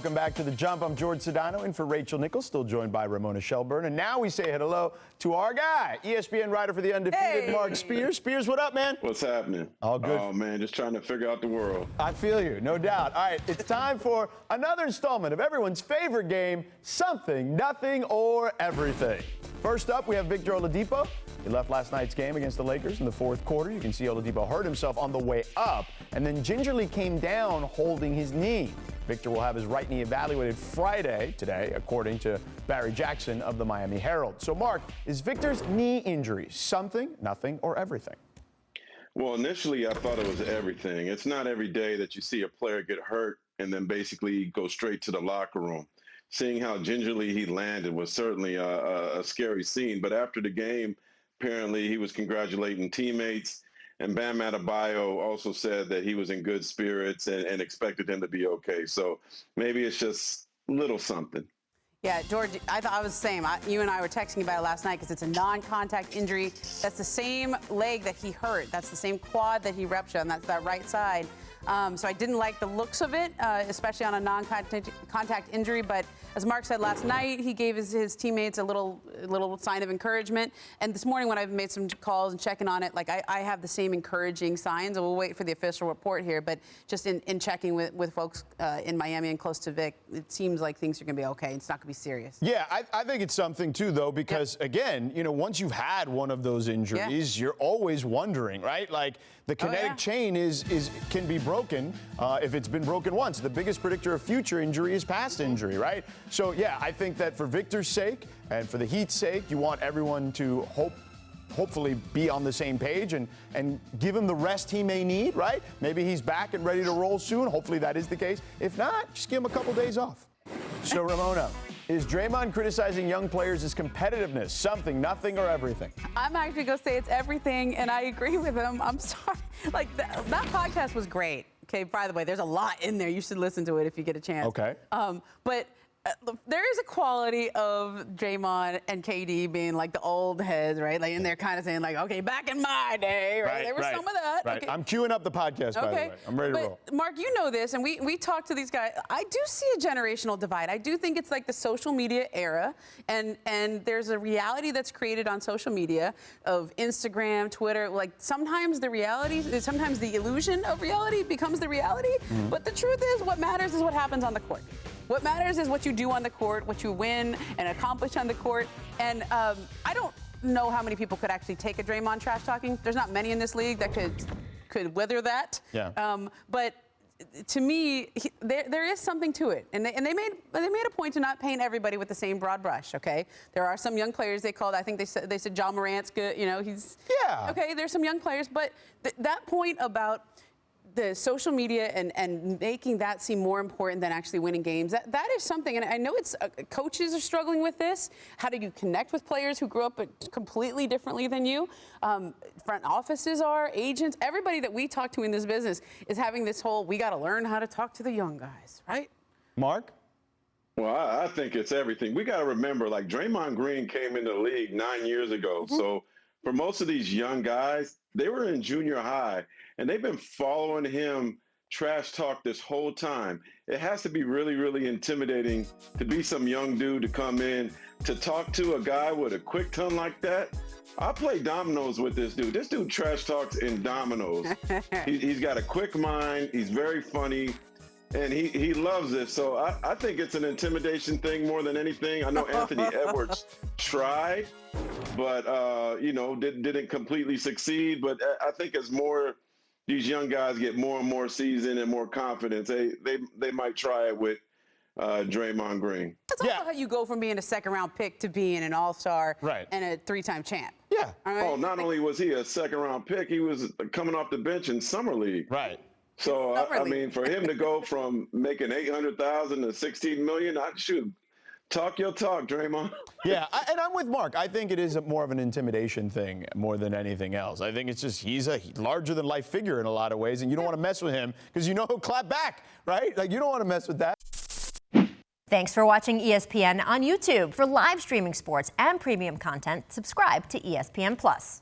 Welcome back to The Jump. I'm Jorge Sedano in for Rachel Nichols, still joined by Ramona Shelburne. And now we say hello to our guy, ESPN writer for the undefeated, Marc Spears. Spears, what up, man? What's happening? All good. Oh, man, just trying to figure out the world. I feel you, no doubt. All right, it's time for another installment of everyone's favorite game, Something, Nothing, or Everything. First up, we have Victor Oladipo. He left last night's game against the Lakers in the fourth quarter. You can see Oladipo hurt himself on the way up and then gingerly came down holding his knee. Victor will have his right knee evaluated Friday, today, according to Barry Jackson of the Miami Herald. So, Marc, is Victor's knee injury something, nothing, or everything? Well, initially, I thought it was everything. It's not every day that you see a player get hurt and then basically go straight to the locker room. Seeing how gingerly he landed was certainly a scary scene. But after the game, apparently he was congratulating teammates. And Bam Adebayo also said that he was in good spirits and expected him to be okay. So maybe it's just a little something. Yeah, George, I thought I was the same. You and I were texting about it last night because it's a non-contact injury. That's the same leg that he hurt. That's the same quad that he ruptured, and that's that right side. So I didn't like the looks of it, especially on a non-contact injury. But as Marc said last night, he gave his teammates a little sign of encouragement. And this morning when I've made some calls and checking on it, like I have the same encouraging signs. And we'll wait for the official report here. But just in checking with folks in Miami and close to Vic, it seems like things are going to be okay. It's not going to be serious. Yeah, I think it's something, too, though, because, again, you know, once you've had one of those injuries, you're always wondering, right? Like, the kinetic chain can be broken if it's been broken once. The biggest predictor of future injury is past injury, right? So, yeah, I think that for Victor's sake and for the Heat's sake, you want everyone to hopefully be on the same page and give him the rest he may need, right? Maybe he's back and ready to roll soon. Hopefully that is the case. If not, just give him a couple days off. So, Ramona, is Draymond criticizing young players as competitiveness something, nothing, or everything? I'm actually going to say it's everything, and I agree with him. I'm sorry. Like, that podcast was great. Okay, by the way, there's a lot in there. You should listen to it if you get a chance. Okay. But there is a quality of Draymond and KD being like the old heads, right? Like, and they're kind of saying like, okay, back in my day, right? There was some of that. Right. Okay. I'm queuing up the podcast, by the way. I'm ready to roll. Marc, you know this, and we talk to these guys. I do see a generational divide. I do think it's like the social media era, and there's a reality that's created on social media of Instagram, Twitter. Like sometimes sometimes the illusion of reality becomes the reality. Mm-hmm. But the truth is, what matters is what happens on the court. What matters is what you do on the court, what you win and accomplish on the court. And I don't know how many people could actually take a Draymond trash talking. There's not many in this league that could wither that. Yeah. But to me, there is something to it. And they made a point to not paint everybody with the same broad brush. Okay. There are some young players they called. I think they said John Morant's good. You know, he's okay. There's some young players, but that point about the social media and making that seem more important than actually winning games, that is something. And I know it's coaches are struggling with this. How do you connect with players who grew up completely differently than you? Front offices are, agents, everybody that we talk to in this business is having this whole, we got to learn how to talk to the young guys, right? Marc? Well, I think it's everything. We got to remember, like Draymond Green came into the league 9 years ago. Mm-hmm. So for most of these young guys, they were in junior high, and they've been following him trash talk this whole time. It has to be really, really intimidating to be some young dude to come in to talk to a guy with a quick tongue like that. I play dominoes with this dude. This dude trash talks in dominoes. He's got a quick mind. He's very funny. And he loves it. So I think it's an intimidation thing more than anything. I know Anthony Edwards tried, but, didn't completely succeed. But I think as more these young guys get more and more seasoned and more confidence, they might try it with Draymond Green. That's also how you go from being a second-round pick to being an all-star and a three-time champ. Yeah. Right? Oh, not only was he a second-round pick, he was coming off the bench in summer league. Right. So, I mean, for him to go from making $800,000 to $16 million, talk your talk, Draymond. Yeah, and I'm with Marc. I think it is more of an intimidation thing more than anything else. I think it's just he's a larger-than-life figure in a lot of ways, and you don't want to mess with him because you know he'll clap back, right? Like, you don't want to mess with that. Thanks for watching ESPN on YouTube. For live streaming sports and premium content, subscribe to ESPN+.